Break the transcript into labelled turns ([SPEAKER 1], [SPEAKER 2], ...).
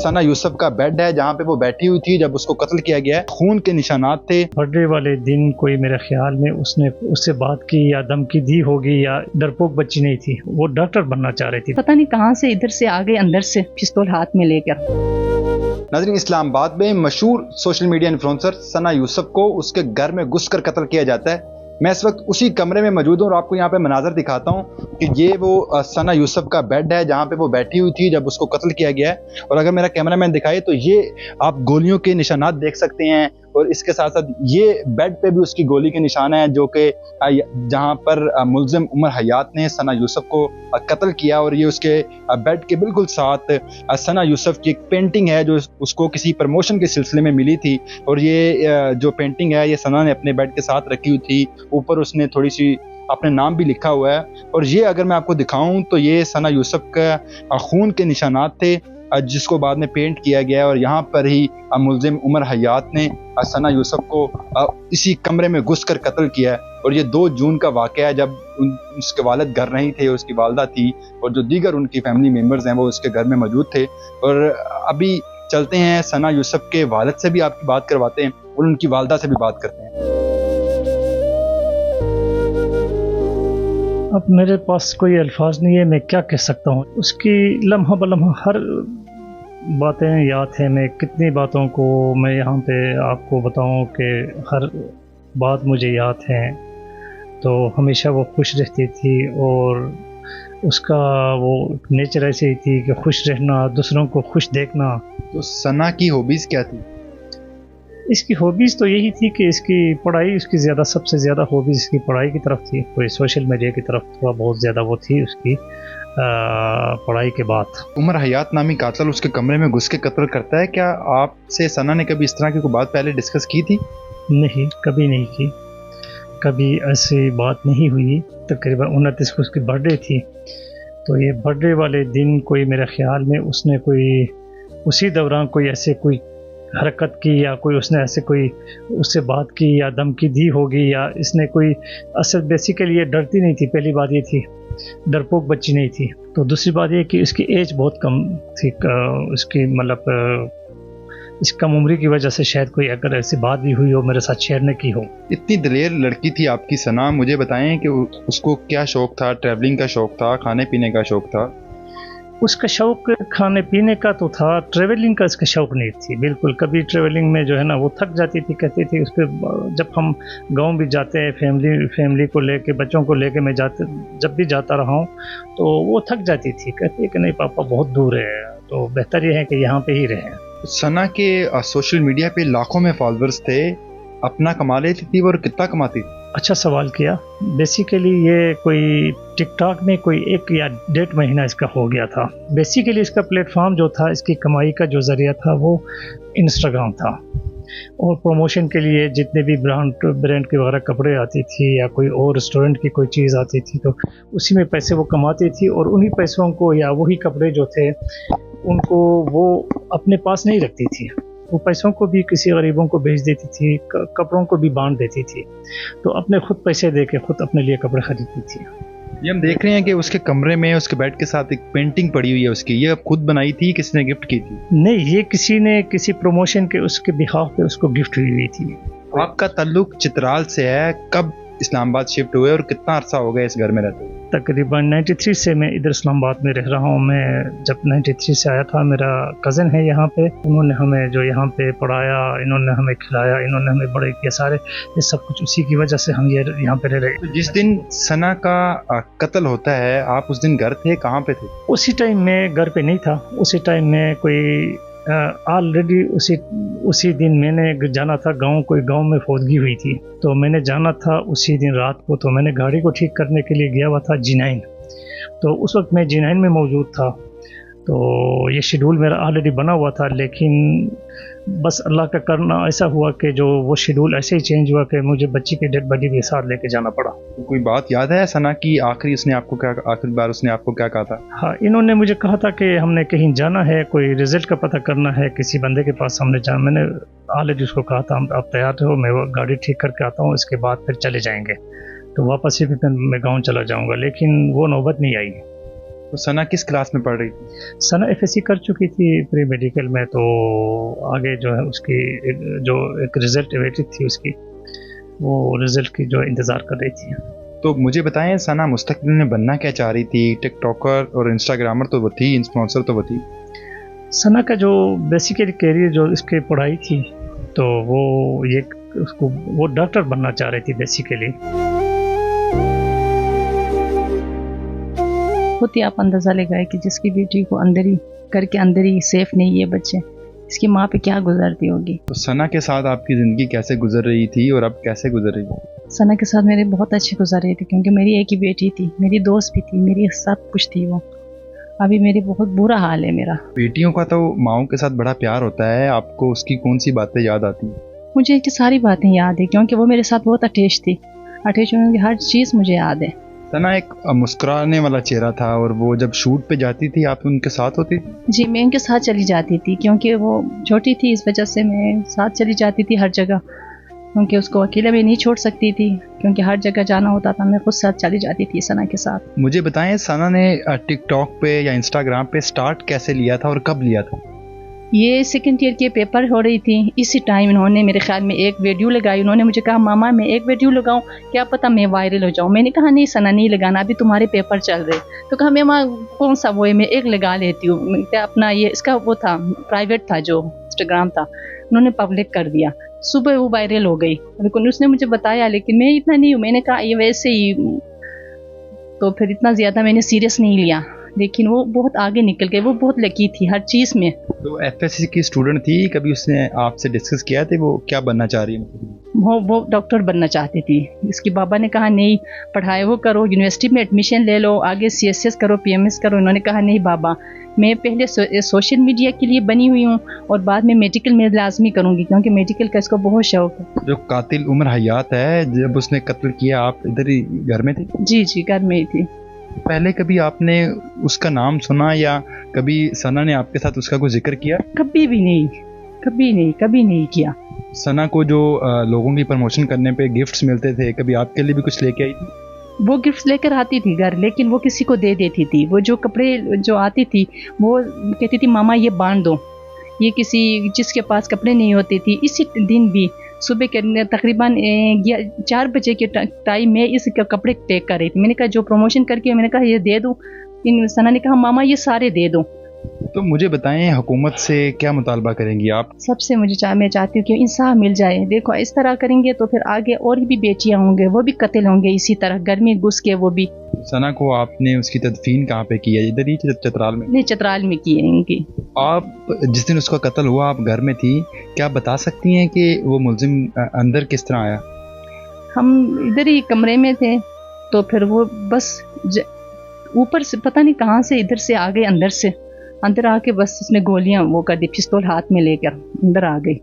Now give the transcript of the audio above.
[SPEAKER 1] सना यूसुफ का बेड है जहाँ पे वो बैठी हुई थी जब उसको कत्ल किया गया है। खून के निशानात थे।
[SPEAKER 2] बर्थडे वाले दिन कोई मेरे ख्याल में उसने उससे बात की या धमकी दी होगी, या डरपोक बच्ची नहीं थी, वो डॉक्टर बनना चाह रही थी।
[SPEAKER 3] पता नहीं कहाँ से इधर से आ गए अंदर से पिस्तौल हाथ में लेकर।
[SPEAKER 1] नाज़रीन, इस्लामाबाद में मशहूर सोशल मीडिया इन्फ्लुएंसर सना यूसुफ को उसके घर में घुसकर कत्ल किया जाता है। मैं इस वक्त उसी कमरे में मौजूद हूँ और आपको यहाँ पे मनाजर दिखाता हूँ कि ये वो सना यूसुफ का बेड है जहाँ पे वो बैठी हुई थी जब उसको कत्ल किया गया है। और अगर मेरा कैमरामैन दिखाए तो ये आप गोलियों के निशानात देख सकते हैं, और इसके साथ साथ ये बेड पे भी उसकी गोली के निशान हैं जो कि जहाँ पर मुल्जिम उमर हयात ने सना यूसुफ को कत्ल किया। और ये उसके बेड के बिल्कुल साथ सना यूसुफ की एक पेंटिंग है जो उसको किसी प्रमोशन के सिलसिले में मिली थी, और ये जो पेंटिंग है ये सना ने अपने बेड के साथ रखी हुई थी। ऊपर उसने थोड़ी सी अपने नाम भी लिखा हुआ है। और ये अगर मैं आपको दिखाऊं तो ये सना यूसुफ का खून के निशानात थे जिसको बाद में पेंट किया गया है। और यहाँ पर ही मुल्जिम उमर हयात ने सना यूसुफ को इसी कमरे में घुसकर कत्ल किया है। और ये 2 जून का वाक़या है जब उसके वालिद घर नहीं थे, उसकी वालदा थी और जो दीगर उनकी फैमिली मेम्बर्स हैं वो उसके घर में मौजूद थे। और अभी चलते हैं सना यूसुफ के वालिद से भी आपकी बात करवाते हैं और उनकी वालदा से भी बात करते हैं।
[SPEAKER 2] अब मेरे पास कोई अल्फाज नहीं है, मैं क्या कह सकता हूँ। उसकी लम्हा बलम्हा हर बातें याद है। मैं कितनी बातों को मैं यहाँ पे आपको बताऊँ कि हर बात मुझे याद है। तो हमेशा वो खुश रहती थी और उसका वो नेचर ऐसी ही थी कि खुश रहना, दूसरों को खुश देखना।
[SPEAKER 1] तो सना की हॉबीज़ क्या थी?
[SPEAKER 2] इसकी हॉबीज़ तो यही थी कि इसकी पढ़ाई, उसकी सबसे ज़्यादा हॉबीज़ इसकी पढ़ाई की तरफ थी। कोई सोशल मीडिया की तरफ थोड़ा बहुत ज़्यादा वो थी उसकी पढ़ाई के बाद।
[SPEAKER 1] उमर हयात नामी कातिल उसके कमरे में घुस के कत्ल करता है। क्या आपसे सना ने कभी इस तरह की कोई बात पहले डिस्कस की थी?
[SPEAKER 2] नहीं, कभी नहीं की, कभी ऐसी बात नहीं हुई। तकरीबन 29 को उसकी बर्थडे थी, तो ये बर्थडे वाले दिन कोई मेरे ख्याल में उसने कोई उसी दौरान कोई ऐसे कोई हरकत की या कोई उसने ऐसे कोई उससे बात की या धमकी दी होगी, या इसने कोई असल बेसिकली ये डरती नहीं थी। पहली बात ये थी, डरपोक बच्ची नहीं थी। तो दूसरी बात ये कि इसकी एज बहुत कम थी, उसकी मतलब इस कम उम्र की वजह से शायद कोई अगर ऐसी बात भी हुई हो मेरे साथ शेयर न की हो।
[SPEAKER 1] इतनी दलेर लड़की थी आपकी सना, मुझे बताएं कि उसको क्या शौक़ था? ट्रैवलिंग का शौक़ था, खाने पीने का शौक़ था?
[SPEAKER 2] उसका शौक़ खाने पीने का तो था, ट्रैवलिंग का इसका शौक़ नहीं थी बिल्कुल। कभी ट्रैवलिंग में जो है ना वो थक जाती थी, कहती थी उसके जब हम गांव भी जाते हैं फैमिली को लेके, बच्चों को लेके मैं जब भी जाता रहा हूँ तो वो थक जाती थी, कहती कि नहीं पापा बहुत दूर है, तो बेहतर ये है कि यहाँ पे ही रहें।
[SPEAKER 1] सना के सोशल मीडिया पे लाखों में फॉलोअर्स थे, अपना कमा लेती थी और कितना कमाती?
[SPEAKER 2] अच्छा सवाल किया। बेसिकली ये कोई टिकटॉक में कोई 1 या 1.5 महीना इसका हो गया था। बेसिकली इसका प्लेटफॉर्म जो था, इसकी कमाई का जो ज़रिया था वो इंस्टाग्राम था। और प्रमोशन के लिए जितने भी ब्रांड के वगैरह कपड़े आती थी या कोई और रेस्टोरेंट की कोई चीज़ आती थी तो उसी में पैसे वो कमाती थी, और उन्हीं पैसों को या वही कपड़े जो थे उनको वो अपने पास नहीं रखती थी। वो पैसों को भी किसी गरीबों को भेज देती थी, कपड़ों को भी बांट देती थी। तो अपने खुद पैसे दे के खुद अपने लिए कपड़े खरीदती थी।
[SPEAKER 1] ये हम देख रहे हैं कि उसके कमरे में उसके बेड के साथ एक पेंटिंग पड़ी हुई है उसकी, ये खुद बनाई थी, किसी ने गिफ्ट की थी?
[SPEAKER 2] नहीं, ये किसी ने किसी प्रमोशन के उसके बिहाफ पे उसको गिफ्ट हुई थी।
[SPEAKER 1] आपका ताल्लुक चित्राल से है, कब इस्लामाबाद शिफ्ट हुए और कितना अरसा हो गया इस घर में रहते हुए?
[SPEAKER 2] तकरीबन 93 से मैं इधर इस्लामाबाद में रह रहा हूँ। मैं जब 93 से आया था, मेरा कज़न है यहाँ पे, उन्होंने हमें जो यहाँ पे पढ़ाया, इन्होंने हमें खिलाया, इन्होंने हमें बड़े किया, सारे ये सब कुछ उसी की वजह से हम ये यहाँ पे रह रहे।
[SPEAKER 1] तो जिस दिन सना का कत्ल होता है आप उस दिन घर थे, कहाँ पे थे?
[SPEAKER 2] उसी टाइम में घर पे नहीं था। उसी टाइम में कोई ऑलरेडी उसी दिन मैंने जाना था गांव, कोई गांव में फौतगी हुई थी, तो मैंने जाना था उसी दिन रात को। तो मैंने गाड़ी को ठीक करने के लिए गया हुआ था G9, तो उस वक्त मैं G9 में मौजूद था। तो ये शेड्यूल मेरा ऑलरेडी बना हुआ था, लेकिन बस अल्लाह का करना ऐसा हुआ कि जो वो शेड्यूल ऐसे ही चेंज हुआ कि मुझे बच्ची की डेड बॉडी भी साथ लेके जाना पड़ा।
[SPEAKER 1] तो कोई बात याद है सना की आखिरी बार उसने आपको क्या कहा था?
[SPEAKER 2] हाँ, इन्होंने मुझे कहा था कि हमने कहीं जाना है, कोई रिजल्ट का पता करना है, किसी बंदे के पास हमने जाना। मैंने ऑलरेडी उसको कहा था आप तैयार हो, मैं वो गाड़ी ठीक करके आता हूँ, इसके बाद फिर चले जाएंगे। तो वापस ही फिर मैं गाँव चला जाऊँगा, लेकिन वो नौबत नहीं आई।
[SPEAKER 1] تو ثنا کس کلاس میں پڑھ رہی تھی؟
[SPEAKER 2] ثنا FSC کر چکی تھی پری میڈیکل میں، تو آگے جو ہے اس کی جو ایک رزلٹ اویٹڈ تھی اس کی، وہ رزلٹ کی جو انتظار کر رہی تھی۔
[SPEAKER 1] تو مجھے بتائیں ثنا مستقبل میں بننا کیا چاہ رہی تھی؟ ٹک ٹاکر اور انسٹاگرامر تو وہ تھی، انفلوئنسر تو وہ تھی۔
[SPEAKER 2] ثنا کا جو بیسیکلی کیریئر جو اس کی پڑھائی تھی، تو وہ وہ ڈاکٹر بننا چاہ رہی تھی بیسیکلی۔
[SPEAKER 3] خود ہی آپ اندازہ لگائے کہ جس کی بیٹی کو اندر ہی گھر کے اندر ہی سیف نہیں ہے بچے، اس کی ماں پہ کیا گزرتی ہوگی۔
[SPEAKER 1] تو ثنا کے ساتھ آپ کی زندگی کیسے گزر رہی تھی اور اب کیسے گزر رہی ہے؟
[SPEAKER 3] ثنا کے ساتھ میرے بہت اچھے گزر رہے تھے، کیونکہ میری ایک ہی بیٹی تھی، میری دوست بھی تھی، میری سب کچھ تھی وہ۔ ابھی میری بہت برا حال ہے میرا۔
[SPEAKER 1] بیٹیوں کا تو ماؤں کے ساتھ بڑا پیار ہوتا ہے، آپ کو اس کی کون سی باتیں یاد آتی ہیں؟
[SPEAKER 3] مجھے کی ساری باتیں یاد ہے، کیونکہ وہ میرے ساتھ بہت اٹیچ تھی، اٹیچ ہونے کی ہر چیز مجھے یاد ہے۔
[SPEAKER 1] ثنا ایک مسکرانے والا چہرہ تھا، اور وہ جب شوٹ پہ جاتی تھی آپ ان کے ساتھ ہوتی تھی؟
[SPEAKER 3] جی میں ان کے ساتھ چلی جاتی تھی، کیونکہ وہ چھوٹی تھی، اس وجہ سے میں ساتھ چلی جاتی تھی ہر جگہ، کیونکہ اس کو اکیلے بھی نہیں چھوڑ سکتی تھی، کیونکہ ہر جگہ جانا ہوتا تھا، میں خود ساتھ چلی جاتی تھی ثنا کے ساتھ۔
[SPEAKER 1] مجھے بتائیں ثنا نے ٹک ٹاک پہ یا انسٹاگرام پہ سٹارٹ کیسے لیا تھا اور کب لیا تھا؟
[SPEAKER 3] یہ سیکنڈ ایئر کے پیپر ہو رہی تھی، اسی ٹائم انہوں نے میرے خیال میں ایک ویڈیو لگائی۔ انہوں نے مجھے کہا ماما میں ایک ویڈیو لگاؤں، کیا پتہ میں وائرل ہو جاؤں۔ میں نے کہا نہیں ثنا نہیں لگانا، ابھی تمہارے پیپر چل رہے۔ تو کہا ماما کون سا وہ ہے، میں ایک لگا لیتی ہوں، کیا اپنا یہ اس کا وہ تھا پرائیویٹ تھا جو انسٹاگرام تھا، انہوں نے پبلک کر دیا۔ صبح وہ وائرل ہو گئی، لیکن اس نے مجھے بتایا، لیکن میں اتنا نہیں ہوں، میں نے کہا یہ ویسے ہی، تو پھر اتنا زیادہ میں نے سیریس نہیں لیا، لیکن وہ بہت آگے نکل گئے، وہ بہت لکی تھی ہر چیز میں۔
[SPEAKER 1] تو FSC کی اسٹوڈنٹ تھی، کبھی اس نے آپ سے ڈسکس کیا تھا وہ کیا بننا چاہ رہی ہے؟
[SPEAKER 3] وہ ڈاکٹر بننا چاہتی تھی۔ اس کے بابا نے کہا نہیں پڑھائی وہ کرو، یونیورسٹی میں ایڈمیشن لے لو، آگے CSS کرو، PMS کرو۔ انہوں نے کہا نہیں بابا میں پہلے سوشل میڈیا کے لیے بنی ہوئی ہوں، اور بعد میں میڈیکل میں لازمی کروں گی، کیونکہ میڈیکل کا اس کو بہت شوق ہے۔
[SPEAKER 1] جو قاتل عمر حیات ہے، جب اس نے قتل کیا آپ ادھر ہی گھر میں تھی؟
[SPEAKER 3] جی گھر میں ہی تھی۔
[SPEAKER 1] پہلے کبھی آپ نے اس کا نام سنا یا کبھی ثنا نے آپ کے ساتھ اس کا کوئی ذکر کیا؟
[SPEAKER 3] کبھی بھی نہیں، کبھی نہیں کیا۔
[SPEAKER 1] ثنا کو جو لوگوں کی پروموشن کرنے پہ گفٹس ملتے تھے، کبھی آپ کے لیے بھی کچھ لے کے آئی تھی؟
[SPEAKER 3] وہ گفٹس لے کر آتی تھی گھر، لیکن وہ کسی کو دے دیتی تھی۔ وہ جو کپڑے جو آتی تھی وہ کہتی تھی ماما یہ باندھ دو، یہ کسی جس کے پاس کپڑے نہیں ہوتے تھی۔ اسی دن بھی صبح کے تقریباً 4 بجے کے ٹائم میں اس کے کپڑے پیک کر رہی تھی۔ میں نے کہا جو پروموشن کر کے، میں نے کہا یہ دے دوں، ثنا نے کہا ماما یہ سارے دے دو۔
[SPEAKER 1] تو مجھے بتائیں حکومت سے کیا مطالبہ کریں گی آپ؟
[SPEAKER 3] سب سے میں چاہتی ہوں کہ انصاف مل جائے۔ دیکھو اس طرح کریں گے تو پھر آگے اور بھی بیٹیاں ہوں گے، وہ بھی قتل ہوں گے اسی طرح گھر میں گھس کے۔ وہ بھی
[SPEAKER 1] ثنا کو آپ نے اس کی تدفین کہاں پہ کی ہے؟ ادھر ہی چترال میں؟
[SPEAKER 3] نہیں چترال میں کی ہے ان کی۔
[SPEAKER 1] آپ جس دن اس کا قتل ہوا آپ گھر میں تھی، کیا بتا سکتی ہیں کہ وہ ملزم اندر کس طرح آیا؟
[SPEAKER 3] ہم ادھر ہی کمرے میں تھے، تو پھر وہ بس اوپر سے پتہ نہیں کہاں سے ادھر سے آ گئے، اندر آ کے بس اس نے گولیاں وہ کر دی، پستول ہاتھ میں لے کر اندر آ گئی۔